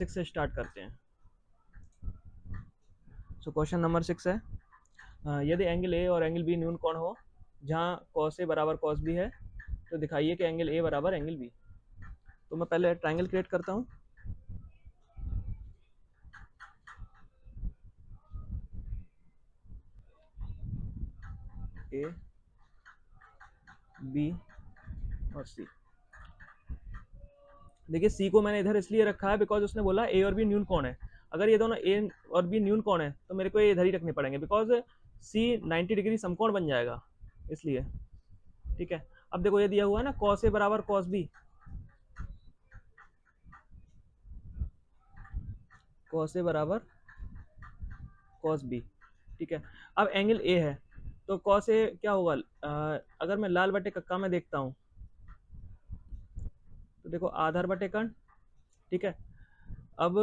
6 से स्टार्ट करते हैं। सो क्वेश्चन नंबर 6 है, यदि एंगल ए और एंगल बी न्यून कोण हो जहां cos ए बराबर cos बी है तो दिखाइए कि एंगल ए बराबर एंगल बी। तो मैं पहले ट्राइंगल क्रिएट करता हूं। ए बी और सी। देखिए सी को मैंने इधर इसलिए रखा है बिकॉज उसने बोला ए और बी न्यून कोण है। अगर ये दोनों ए और बी न्यून कोण है तो मेरे को ये इधर ही रखने पड़ेंगे बिकॉज सी 90 डिग्री समकोण बन जाएगा, इसलिए। ठीक है, अब देखो ये दिया हुआ है ना cos ए बराबर cos बी, cos ए बराबर cos बी। ठीक है, अब एंगल ए है तो cos ए क्या होगा, अगर मैं लाल बटे कक्का में देखता हूं तो देखो आधार बटे कर्ण। ठीक है, अब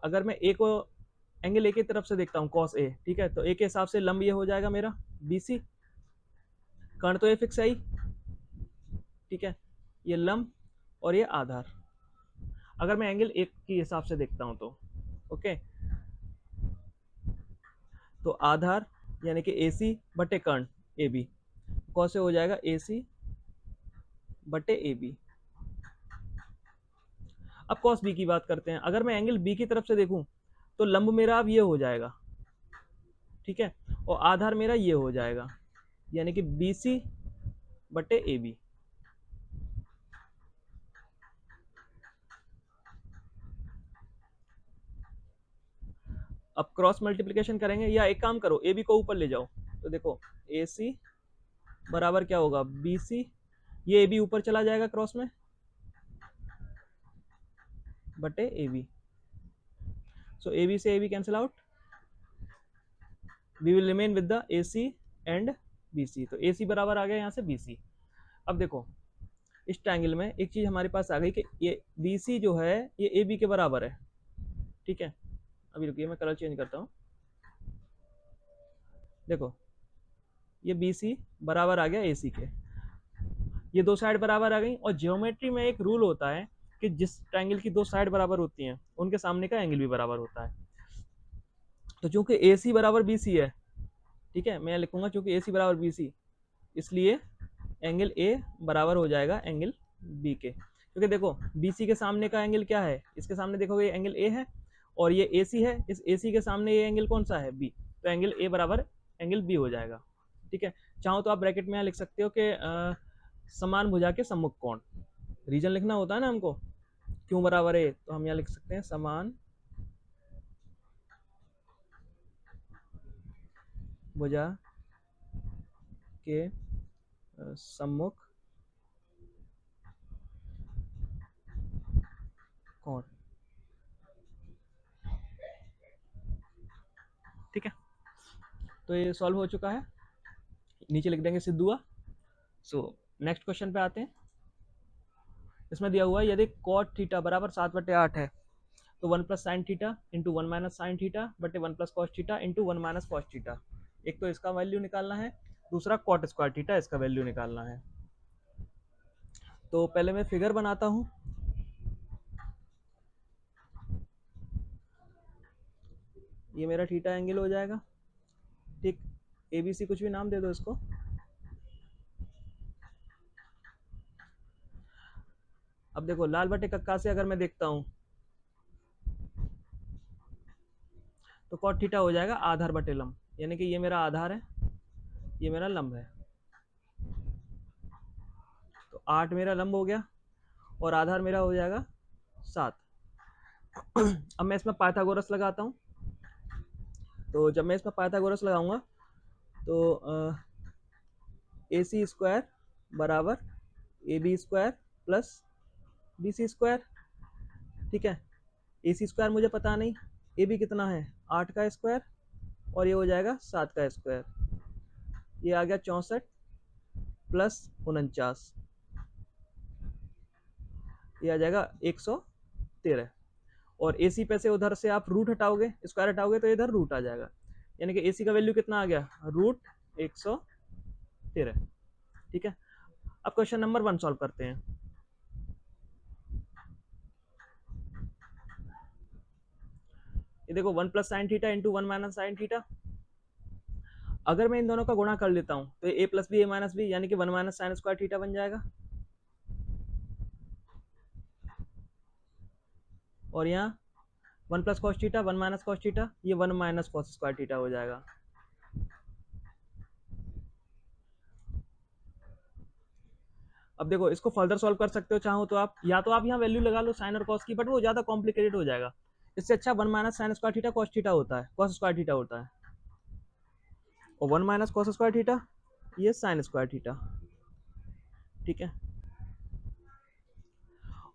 अगर मैं ए को एंगल ए की तरफ से देखता हूँ cos ए, ठीक है, तो ए के हिसाब से लंब ये हो जाएगा मेरा BC, कर्ण तो ये फिक्स है ही। ठीक है, ये लंब और ये आधार। अगर मैं एंगल ए के हिसाब से देखता हूँ तो ओके, तो आधार यानी कि AC बटे कर्ण AB, cos से हो जाएगा AC बटे AB। अब cos B की बात करते हैं। अगर मैं एंगल B की तरफ से देखूं तो लंब मेरा अब ये हो जाएगा, ठीक है, और आधार मेरा ये हो जाएगा यानी कि BC बटे AB। अब क्रॉस मल्टीप्लिकेशन करेंगे या एक काम करो AB को ऊपर ले जाओ, तो देखो AC बराबर क्या होगा BC, ये AB ऊपर चला जाएगा क्रॉस में बटे AB। सो AB से AB cancel out, we will remain with the AC and BC। तो AC बराबर आ गया यहाँ से BC। अब देखो इस ट्रायंगल में एक चीज हमारे पास आ गई कि ये BC जो है ये AB के बराबर है। ठीक है, अभी रुकिए मैं कलर चेंज करता हूँ। देखो ये BC बराबर आ गया AC के, ये दो साइड बराबर आ गई। और ज्योमेट्री में एक रूल होता है कि जिस ट्रायंगल की दो साइड बराबर होती हैं उनके सामने का एंगल भी बराबर होता है। तो चूंकि AC बराबर BC है, ठीक है, मैं लिखूंगा चूंकि AC बराबर BC, इसलिए एंगल A बराबर हो जाएगा एंगल B के। क्योंकि देखो BC के सामने का एंगल क्या है, इसके सामने देखोगे एंगल A है और ये AC है, इस AC के सामने ये एंगल कौन सा है B, तो एंगल A बराबर एंगल B हो जाएगा। ठीक है, चाहो तो आप ब्रैकेट में यहाँ लिख सकते हो कि समान भुजा के सम्मुख कोण, रीजन लिखना होता है ना हमको, क्यों बराबर है, तो हम यहाँ लिख सकते हैं समान भुजा के सम्मुख कोण। ठीक है, तो ये सॉल्व हो चुका है, नीचे लिख देंगे सिद्धुआ। सो नेक्स्ट क्वेश्चन पे आते हैं। इसमें दिया हुआ है यदि cot थीटा बराबर 7/8 है तो 1 plus sine theta into 1 minus sine theta बटे 1 plus cos theta into 1 minus cos theta. एक तो इसका वैल्यू निकालना है, दूसरा कॉट स्क्वायर थीटा इसका वैल्यू निकालना है। तो पहले मैं फिगर बनाता हूं। ये मेरा थीटा एंगल हो जाएगा। ठीक, ABC कुछ भी नाम दे दो इसको। अब देखो लाल बटे कक्का से अगर मैं देखता हूं तो कॉट थीटा हो जाएगा आधार बटे लंब, यानी कि ये मेरा आधार है, ये मेरा लंब है। तो 8 मेरा लंब हो गया और आधार मेरा हो जाएगा 7। अब मैं इसमें पाइथागोरस लगाता हूँ। तो जब मैं इसमें पाइथागोरस लगाऊंगा तो AC स्क्वायर बराबर AB square plus BC square. ठीक है, AC स्क्वायर मुझे पता नहीं, AB कितना है 8 का स्क्वायर और ये हो जाएगा 7 का स्क्वायर, ये आ गया 64 प्लस 49, ये आ जाएगा 113। और AC पे से उधर से आप रूट हटाओगे, स्क्वायर हटाओगे तो इधर रूट आ जाएगा, यानी कि AC का वैल्यू कितना आ गया रूट 113। ठीक है, अब क्वेश्चन नंबर 1 सॉल्व करते हैं। ये देखो 1 plus sine theta into 1 minus sine theta. अगर मैं इन दोनों का गुणा कर लेता हूँ तो ए प्लस बी ए माइनस बी यानी कि 1 माइनस साइन स्क्वायर थीटा बन जाएगा, और यहाँ 1 plus cos theta 1 minus cos theta, ये 1 माइनस कॉस स्क्वायर थीटा हो जाएगा। अब देखो इसको फर्दर सॉल्व कर सकते हो चाहो तो आप, या तो आप यहाँ वैल्यू लगा लो साइन और कॉस की, बट वो ज़्यादा कॉम्प्लिकेटेड हो जाएगा। इससे अच्छा 1 minus sin square theta cos theta होता है, कॉस स्क्वायर थीटा होता है, और 1 माइनस कॉस स्क्वायर थीटा ये साइन स्क्वायर थीटा, ठीक है।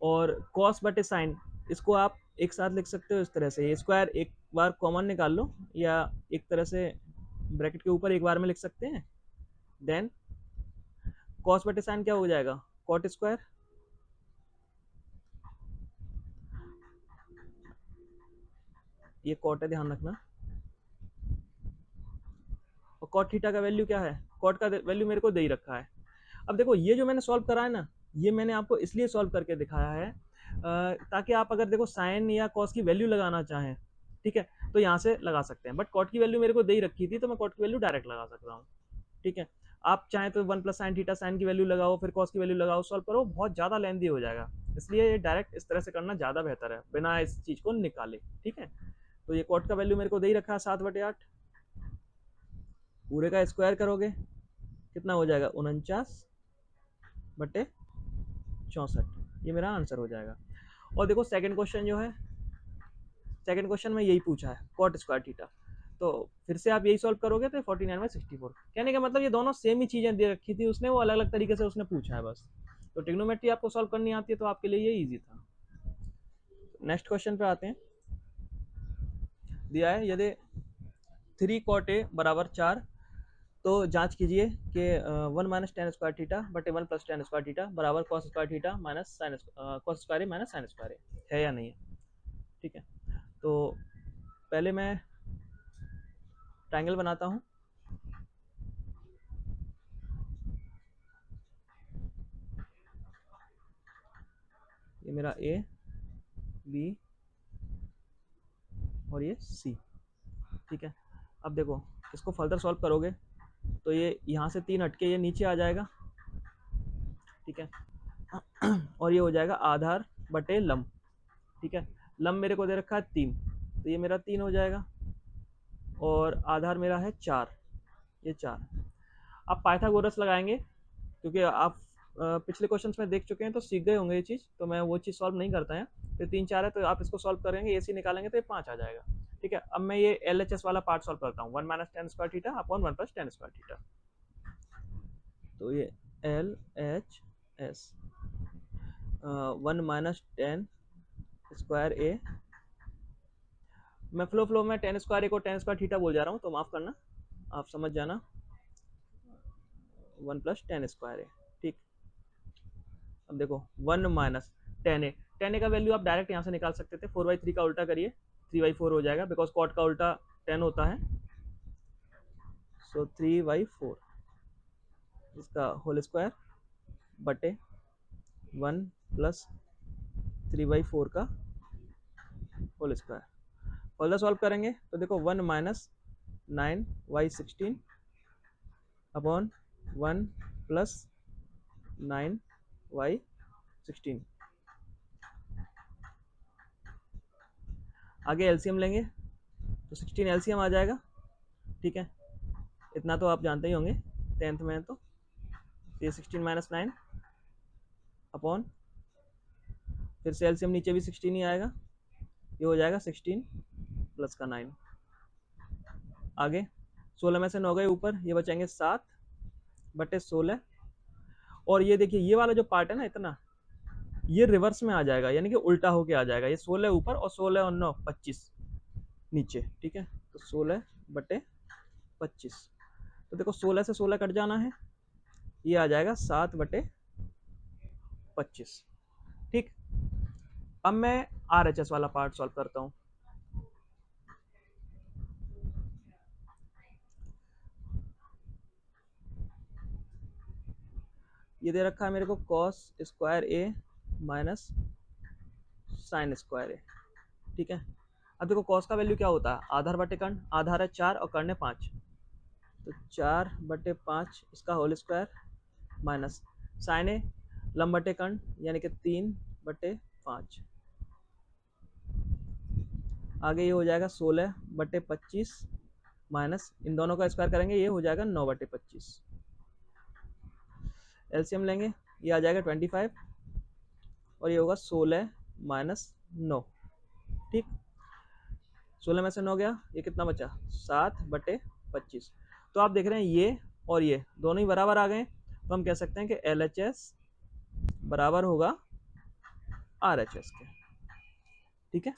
और कॉस बटे साइन, इसको आप एक साथ लिख सकते हो इस तरह से, ये स्क्वायर एक बार कॉमन निकाल लो, या एक तरह से ब्रैकेट के ऊपर एक बार में लिख सकते हैं। देन कॉस बटे साइन क्या हो जाएगा, कॉट स्क्वायर, ये कॉट है ध्यान रखना, और कॉट थीटा का वैल्यू क्या है, कॉट का वैल्यू मेरे को दे ही रखा है। अब देखो ये जो मैंने सॉल्व करा है ना, ये मैंने आपको इसलिए सॉल्व करके दिखाया है ताकि आप अगर देखो साइन या कॉस की वैल्यू लगाना चाहें, ठीक है, तो यहाँ से लगा सकते हैं, बट कॉट की वैल्यू मेरे को दे ही रखी थी तो मैं कॉट की वैल्यू डायरेक्ट लगा सकता हूँ, ठीक है। आप चाहें तो 1 प्लस साइन थीटा साइन की वैल्यू लगाओ, फिर कॉस की वैल्यू लगाओ, सॉल्व करो, बहुत ज़्यादा लेंदी हो जाएगा, इसलिए ये डायरेक्ट इस तरह से करना ज़्यादा बेहतर है बिना इस चीज़ को निकाले, ठीक है। तो ये कॉट का वैल्यू मेरे को दे ही रखा है 7/8, पूरे का स्क्वायर करोगे कितना हो जाएगा 49/64, ये मेरा आंसर हो जाएगा। और देखो सेकंड क्वेश्चन जो है, सेकंड क्वेश्चन में यही पूछा है कॉट स्क्वायर थीटा, तो फिर से आप यही सॉल्व करोगे तो 49/64, कहने का मतलब ये दोनों सेम ही चीज़ें दे रखी थी उसने, वो अलग अलग तरीके से उसने पूछा है बस। तो ट्रिग्नोमेट्री आपको सॉल्व करनी आती है तो आपके लिए ये ईजी था। नेक्स्ट क्वेश्चन पे आते हैं। दिया है यदि 3 कॉट ए बराबर 4, तो जांच कीजिए कि 1 माइनस टेन स्क्वायर थीटा बटे 1 प्लस टेन स्क्वायर थीटा बराबर cos square theta minus sin cos square A minus sin square है या नहीं है, ठीक है। तो पहले मैं ट्रायंगल बनाता हूँ। ये मेरा ए बी और ये सी, ठीक है। अब देखो इसको फर्दर सॉल्व करोगे तो ये यहाँ से 3 हटके ये नीचे आ जाएगा, ठीक है, और ये हो जाएगा आधार बटे लंब, ठीक है। लंब मेरे को दे रखा है 3, तो ये मेरा 3 हो जाएगा, और आधार मेरा है 4, ये 4। आप पाइथागोरस लगाएंगे क्योंकि आप पिछले क्वेश्चंस में देख चुके हैं तो सीख गए होंगे ये चीज़, तो मैं वो चीज़ सॉल्व नहीं करता है। तो 3 4 है तो आप इसको सॉल्व करेंगे, ए सी निकालेंगे तो ये 5 आ जाएगा, ठीक है। अब मैं ये एल एच एस वाला पार्ट सॉल्व करता हूँ, 1 minus tan square theta upon 1 plus tan square theta. तो ये L H S 1 minus tan square A, मैं फ्लो में टेन स्क्वायर ए को टेन स्क्वायर थीटा बोल जा रहा हूँ तो माफ़ करना, आप समझ जाना, 1 प्लस टेन स्क्वायर ए, ठीक। अब देखो 1 माइनस टेन ए का वैल्यू आप डायरेक्ट यहाँ से निकाल सकते थे, 4/3 का उल्टा करिए 3/4 हो जाएगा, बिकॉज कॉट का उल्टा 10 होता है, सो 3/4 इसका होल स्क्वायर बटे 1 प्लस 3/4 का होल स्क्वायर। फर्दर सॉल्व करेंगे तो देखो 1 माइनस 9/16 अपॉन 1 प्लस 9/16, आगे एलसीएम लेंगे तो 16 एलसीएम आ जाएगा, ठीक है। इतना तो आप जानते ही होंगे 10th में, तो ये 16 माइनस 9 अपॉन, फिर से एलसीएम नीचे भी 16 ही आएगा, ये हो जाएगा 16 प्लस का 9, आगे 16 में से 9 गए ऊपर, ये बचेंगे 7/16, और ये देखिए ये वाला जो पार्ट है ना इतना, ये रिवर्स में आ जाएगा, यानी कि उल्टा होके आ जाएगा, ये 16 ऊपर और 16 और 9 25 नीचे, ठीक है। तो 16/25, तो देखो 16 से 16 कट जाना है, ये आ जाएगा 7/25, ठीक। अब मैं RHS वाला पार्ट सॉल्व करता हूँ। ये दे रखा है मेरे को cos square A minus sin square ए, ठीक है। अब देखो कॉस का वैल्यू क्या होता है, आधार बटे कर्ण, आधार है 4 और कर्ण है 5, तो 4/5 इसका होल स्क्वायर माइनस साइन ए लंब बटे कर्ण यानी कि 3/5, आगे ये हो जाएगा 16/25 माइनस इन दोनों का स्क्वायर करेंगे ये हो जाएगा 9/25, एलसीएम लेंगे ये आ जाएगा 25 और ये होगा 16 माइनस 9, ठीक। 16 में से 9 गया, ये कितना बचा 7/25। तो आप देख रहे हैं ये और ये दोनों ही बराबर आ गए, तो हम कह सकते हैं कि LHS बराबर होगा RHS के, ठीक है।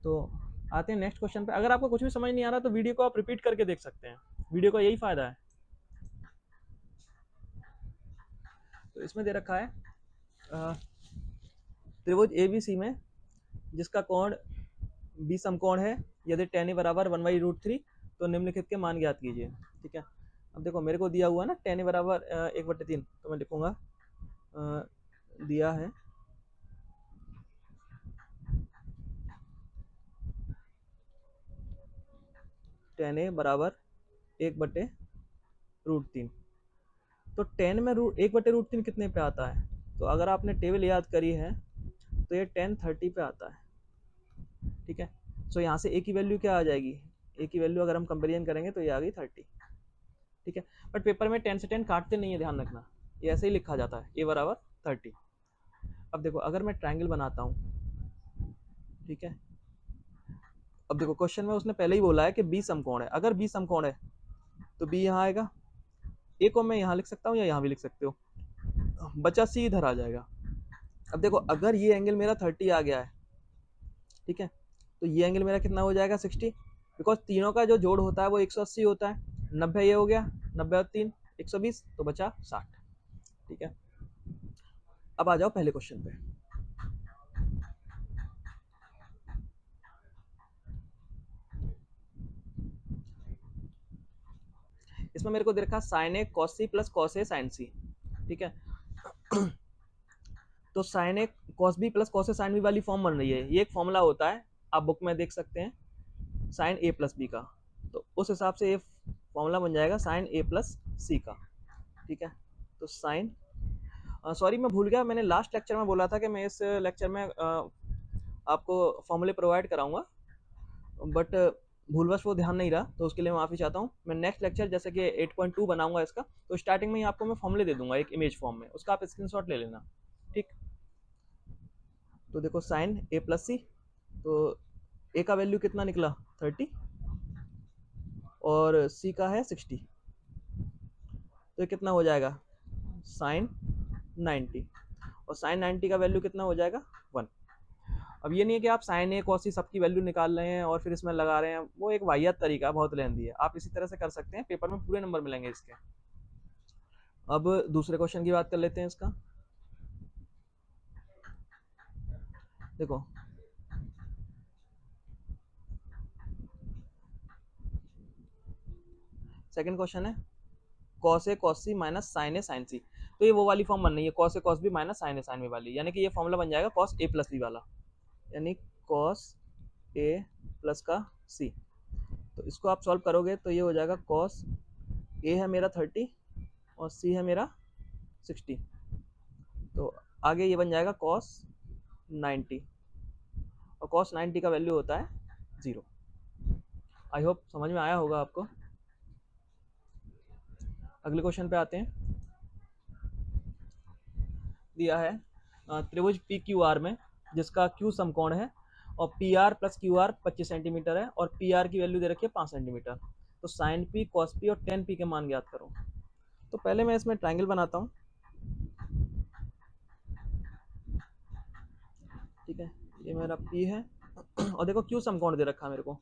तो आते हैं नेक्स्ट क्वेश्चन पे। अगर आपको कुछ भी समझ नहीं आ रहा तो वीडियो को आप रिपीट करके देख सकते हैं, वीडियो का यही फायदा है। तो इसमें दे रखा है त्रिभुज ABC में जिसका कोण बी समकोण है, यदि tan a बराबर 1/√3 तो निम्नलिखित के मान ज्ञात कीजिए, ठीक है। अब देखो मेरे को दिया हुआ ना tan a बराबर 1/3, तो मैं लिखूंगा दिया है tan a बराबर 1/√3, तो tan में 1/√3 कितने पे आता है, तो अगर आपने टेबल याद करी है तो ये tan 30 पे आता है, ठीक है। सो यहाँ से a की वैल्यू क्या आ जाएगी, a की वैल्यू अगर हम कंपेरिजन करेंगे तो ये आ गई 30, ठीक है। बट पेपर में 10 से 10 काटते नहीं है, ध्यान रखना, ये ऐसे ही लिखा जाता है a बराबर 30। अब देखो अगर मैं ट्रायंगल बनाता हूँ, ठीक है। अब देखो क्वेश्चन में उसने पहले ही बोला है कि b समकोण है, अगर b समकोण है तो b यहाँ आएगा, a को मैं यहाँ लिख सकता हूँ या यहाँ भी लिख सकते हो, बचा c इधर आ जाएगा। अब देखो अगर ये एंगल मेरा 30 आ गया है, ठीक है, तो ये एंगल मेरा कितना हो जाएगा 60, बिकॉज तीनों का जो जोड़ होता है वो 180 होता है, 90 ये हो गया, 90 और 3 120, तो बचा 60, ठीक है। अब आ जाओ पहले क्वेश्चन पे। इसमें मेरे को दे रखा sign A cos C plus cos A sign सी, ठीक है। तो sign A cos B plus cos A sine B वाली फॉर्म बन रही है, ये एक फॉर्मूला होता है, आप बुक में देख सकते हैं साइन ए प्लस बी का, तो उस हिसाब से ये फॉर्मूला बन जाएगा साइन ए प्लस सी का, ठीक है। तो साइन सॉरी मैं भूल गया, मैंने लास्ट लेक्चर में बोला था कि मैं इस लेक्चर में आपको फॉर्मूले प्रोवाइड कराऊंगा, बट भूलवश वो ध्यान नहीं रहा, तो उसके लिए माफ़ी चाहता हूँ। मैं नेक्स्ट लेक्चर जैसे कि 8.2 बनाऊंगा इसका, तो स्टार्टिंग में ही आपको मैं फॉर्मूले दे दूंगा एक इमेज फॉर्म में, उसका आप स्क्रीनशॉट ले लेना, ठीक। तो देखो साइन ए प्लस सी, तो ए का वैल्यू कितना निकला 30 और सी का है 60, तो ये कितना हो जाएगा साइन 90, और साइन 90 का वैल्यू कितना हो जाएगा 1। अब ये नहीं है कि आप साइन ए कॉस सी सबकी वैल्यू निकाल रहे हैं और फिर इसमें लगा रहे हैं, वो एक वाहियात तरीका है, बहुत लेंदी है, आप इसी तरह से कर सकते हैं, पेपर में पूरे नंबर मिलेंगे इसके। अब दूसरे क्वेश्चन की बात कर लेते हैं इसका। देखो सेकंड क्वेश्चन है cos A cos C minus sign A sign सी, तो ये वो वाली फॉर्म बन रही है cos A cos B minus sign A sine B वाली, यानी कि ये फॉर्मूला बन जाएगा कॉस ए प्लस बी वाला, यानी कॉस ए प्लस का सी। तो इसको आप सॉल्व करोगे तो ये हो जाएगा कॉस ए है मेरा 30 और सी है मेरा 60, तो आगे ये बन जाएगा कॉस 90, और कॉस 90 का वैल्यू होता है 0। आई होप समझ में आया होगा आपको। अगले क्वेश्चन पे आते हैं। दिया है त्रिभुज पी क्यू आर में जिसका क्यू समकोण है और P R plus Q R 25 centimetre है और पी आर की वैल्यू दे रखी है 5 सेंटीमीटर, तो साइन पी कॉस पी और टेन पी के मान ज्ञात करो। तो पहले मैं इसमें ट्रायंगल बनाता हूँ, ठीक है, ये मेरा पी है और देखो क्यू समकोण दे रखा है मेरे को,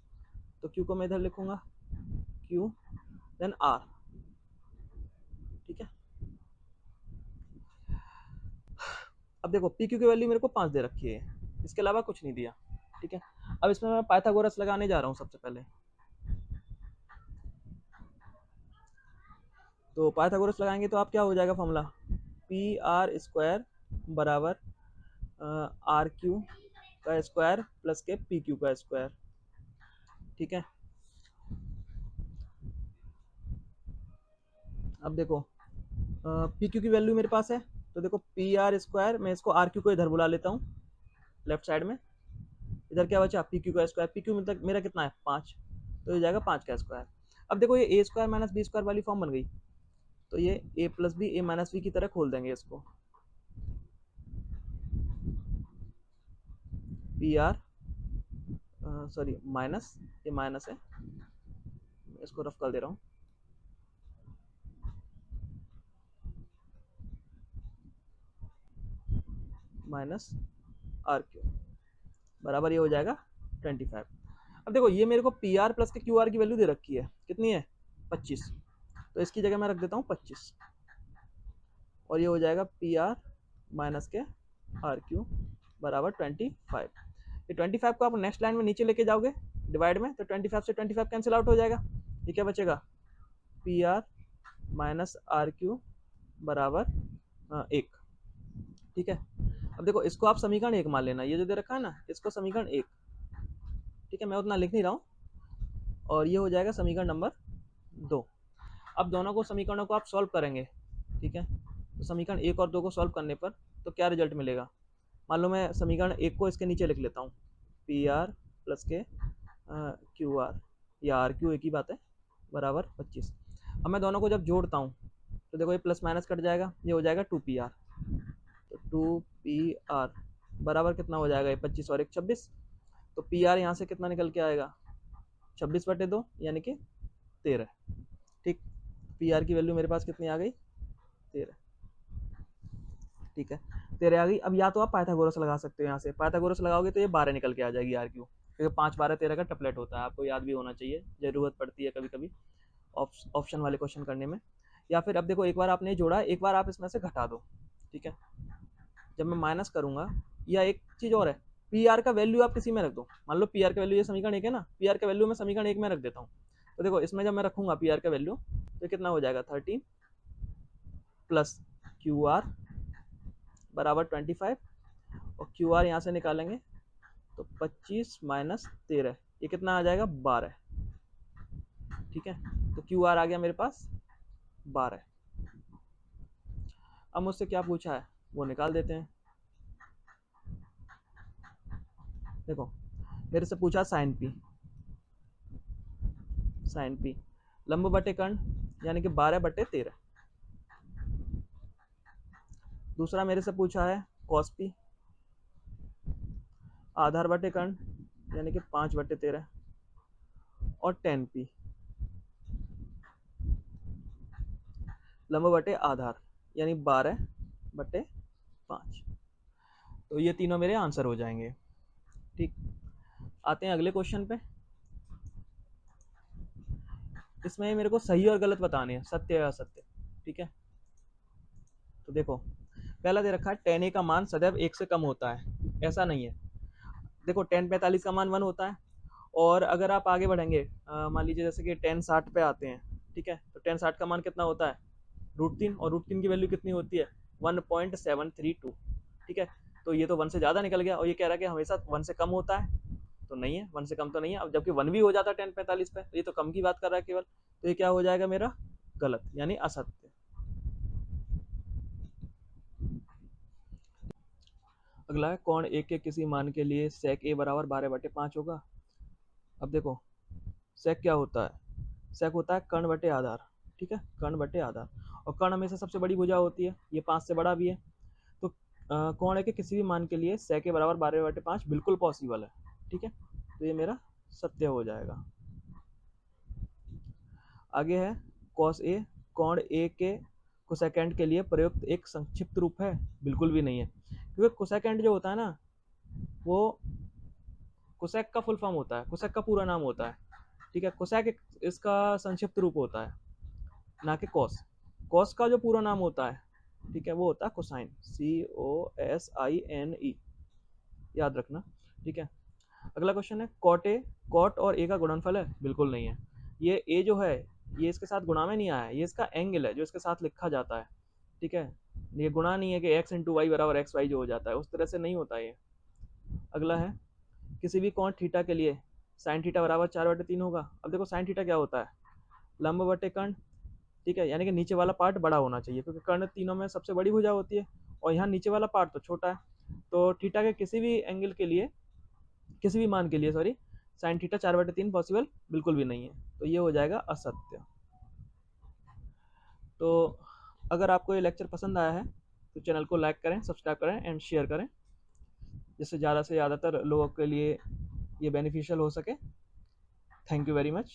तो क्यू को मैं इधर लिखूंगा क्यू देन आर, ठीक है। अब देखो पी क्यू की वैल्यू मेरे को 5 दे रखी है, इसके अलावा कुछ नहीं दिया, ठीक है। अब इसमें मैं पाइथागोरस लगाने जा रहा हूँ सबसे पहले, तो पाइथागोरस लगाएंगे तो आप क्या हो जाएगा फॉर्मूला पी आर स्क्वायर बराबर आर क्यू का स्क्वायर प्लस के पी क्यू का स्क्वायर। ठीक है, अब देखो पी क्यू की वैल्यू मेरे पास है, तो देखो पी आर स्क्वायर, मैं इसको आर क्यू को इधर बुला लेता हूँ लेफ्ट साइड में। इधर क्या बचा, पी क्यू का स्क्वायर, पी क्यू मतलब मेरा कितना है 5, तो ये जाएगा 5 का स्क्वायर। अब देखो ये ए स्क्वायर माइनस बी स्क्वायर वाली फॉर्म बन गई, तो ये ए प्लस बी ए माइनस बी की तरह खोल देंगे इसको, पी आर सॉरी माइनस, ये माइनस है, इसको रफ कर दे रहा हूँ, माइनस आर क्यू बराबर ये हो जाएगा 25। अब देखो ये मेरे को पी आर प्लस के क्यू आर की वैल्यू दे रखी है, कितनी है 25, तो इसकी जगह मैं रख देता हूँ 25, और ये हो जाएगा पी आर माइनस के आर क्यू बराबर 25। ये 25 को आप नेक्स्ट लाइन में नीचे लेके जाओगे डिवाइड में, तो 25 से 25 कैंसिल आउट हो जाएगा, ये क्या बचेगा P R minus R Q बराबर 1। ठीक है, अब देखो इसको आप समीकरण 1 मान लेना, ये जो दे रखा है ना इसको समीकरण 1। ठीक है, मैं उतना लिख नहीं रहा हूँ, और ये हो जाएगा समीकरण नंबर 2। अब दोनों को समीकरणों को आप सॉल्व करेंगे। ठीक है, तो समीकरण 1 और 2 को सॉल्व करने पर तो क्या रिजल्ट मिलेगा, मान लो मैं समीकरण 1 को इसके नीचे लिख लेता हूँ, पी आर प्लस के क्यू आर या आर क्यू एक ही बात है बराबर 25। अब मैं दोनों को जब जोड़ता हूँ तो देखो ये प्लस माइनस कट जाएगा, ये हो जाएगा 2pr, तो 2pr बराबर कितना हो जाएगा, ये 25 और 1 26, तो pr यहाँ से कितना निकल के आएगा 26/2 यानी कि 13। ठीक, pr की वैल्यू मेरे पास कितनी आ गई 13। ठीक है, 13 आ गई। अब या तो आप पाइथागोरस लगा सकते हो, यहाँ से पाइथागोरस लगाओगे तो ये 12 निकल के आ जाएगी आर क्यू, क्योंकि 5 12 13 का टपलेट होता है, आपको याद भी होना चाहिए, ज़रूरत पड़ती है कभी कभी ऑप्शन वाले क्वेश्चन करने में। या फिर अब देखो एक बार आपने जोड़ा, एक बार आप इसमें से घटा दो। ठीक है, जब मैं माइनस करूंगा, या एक चीज़ और है, पी आर का वैल्यू आप किसी में रख दो, मान लो पी आर का वैल्यू ये समीकरण 1 है ना, पी आर का वैल्यू मैं समीकरण 1 में रख देता हूँ, तो देखो इसमें जब मैं रखूंगा पी आर का वैल्यू तो कितना हो जाएगा 13 प्लस क्यू आर बराबर 25, और क्यू आर यहाँ से निकालेंगे तो 25 माइनस 13, ये कितना आ जाएगा 12। ठीक है, तो क्यू आर आ गया मेरे पास 12। अब मुझसे क्या पूछा है वो निकाल देते हैं। देखो मेरे से पूछा साइन पी, साइन पी लंब बटे कर्ण यानी कि 12/13। दूसरा मेरे से पूछा है कॉस पी, आधार बटे कर्ण यानी कि 5/13, और टेन पी लंब बटे आधार यानी 12/5। तो ये तीनों मेरे आंसर हो जाएंगे। ठीक, आते हैं अगले क्वेश्चन पे। इसमें मेरे को सही और गलत बताने हैं, सत्य या असत्य। ठीक है, तो देखो पहला दे रखा है tan a का मान सदैव 1 से कम होता है, ऐसा नहीं है। देखो tan 45 का मान 1 होता है, और अगर आप आगे बढ़ेंगे मान लीजिए जैसे कि tan 60 पे आते हैं, ठीक है, तो tan 60 का मान कितना होता है √3, और √3 की वैल्यू कितनी होती है 1.732। ठीक है, तो ये तो 1 से ज़्यादा निकल गया, और ये कह रहा है कि हमेशा 1 से कम होता है, तो नहीं है 1 से कम तो नहीं है। अब जबकि 1 भी हो जाता है tan 45 पे, तो ये तो कम की बात कर रहा है केवल, तो ये क्या हो जाएगा मेरा गलत यानी असत्य। अगला है कोण ए के किसी मान के लिए sec a बराबर 12/5 होगा। अब देखो sec क्या होता है, sec होता है कर्ण बटे आधार। ठीक है, कर्ण बटे आधार, और कर्ण हमेशा सबसे बड़ी भुजा होती है, ये 5 से बड़ा भी है, तो कोण ए के किसी भी मान के लिए sec a बराबर 12/5 बिल्कुल पॉसिबल है। ठीक है, तो ये मेरा सत्य हो जाएगा। आगे है cos a, कोण ए के कोसेकेंड के लिए प्रयुक्त एक संक्षिप्त रूप है, बिल्कुल भी नहीं है, क्योंकि कोसेकेंड जो होता है ना वो कोसेक का फुल फॉर्म होता है, कोसेक का पूरा नाम होता है। ठीक है, कोसेक इसका संक्षिप्त रूप होता है, ना कि कॉस। कॉस का जो पूरा नाम होता है, ठीक है, वो होता है कोसाइन, COSINE, याद रखना। ठीक है, अगला क्वेश्चन है कॉट ए, कॉट और ए का गुणनफल है, बिल्कुल नहीं है। ये ए जो है ये इसके साथ गुणा में नहीं आया है, ये इसका एंगल है जो इसके साथ लिखा जाता है। ठीक है, ये गुणा नहीं है कि x × y बराबर xy जो हो जाता है, उस तरह से नहीं होता ये। अगला है किसी भी कोण थीटा के लिए साइन थीटा बराबर 4/3 होगा। अब देखो साइन थीटा क्या होता है, लंब बटे कर्ण, ठीक है, यानी कि नीचे वाला पार्ट बड़ा होना चाहिए क्योंकि कर्ण तीनों में सबसे बड़ी भुजा होती है और यहाँ नीचे वाला पार्ट तो छोटा है। तो थीटा के किसी भी एंगल के लिए, किसी भी मान के लिए सॉरी, साइन थीटा 4/3 पॉसिबल बिल्कुल भी नहीं है, तो ये हो जाएगा असत्य। तो अगर आपको ये लेक्चर पसंद आया है तो चैनल को लाइक करें, सब्सक्राइब करें एंड शेयर करें, जिससे ज़्यादा से ज़्यादातर लोगों के लिए ये बेनिफिशियल हो सके। Thank you very much.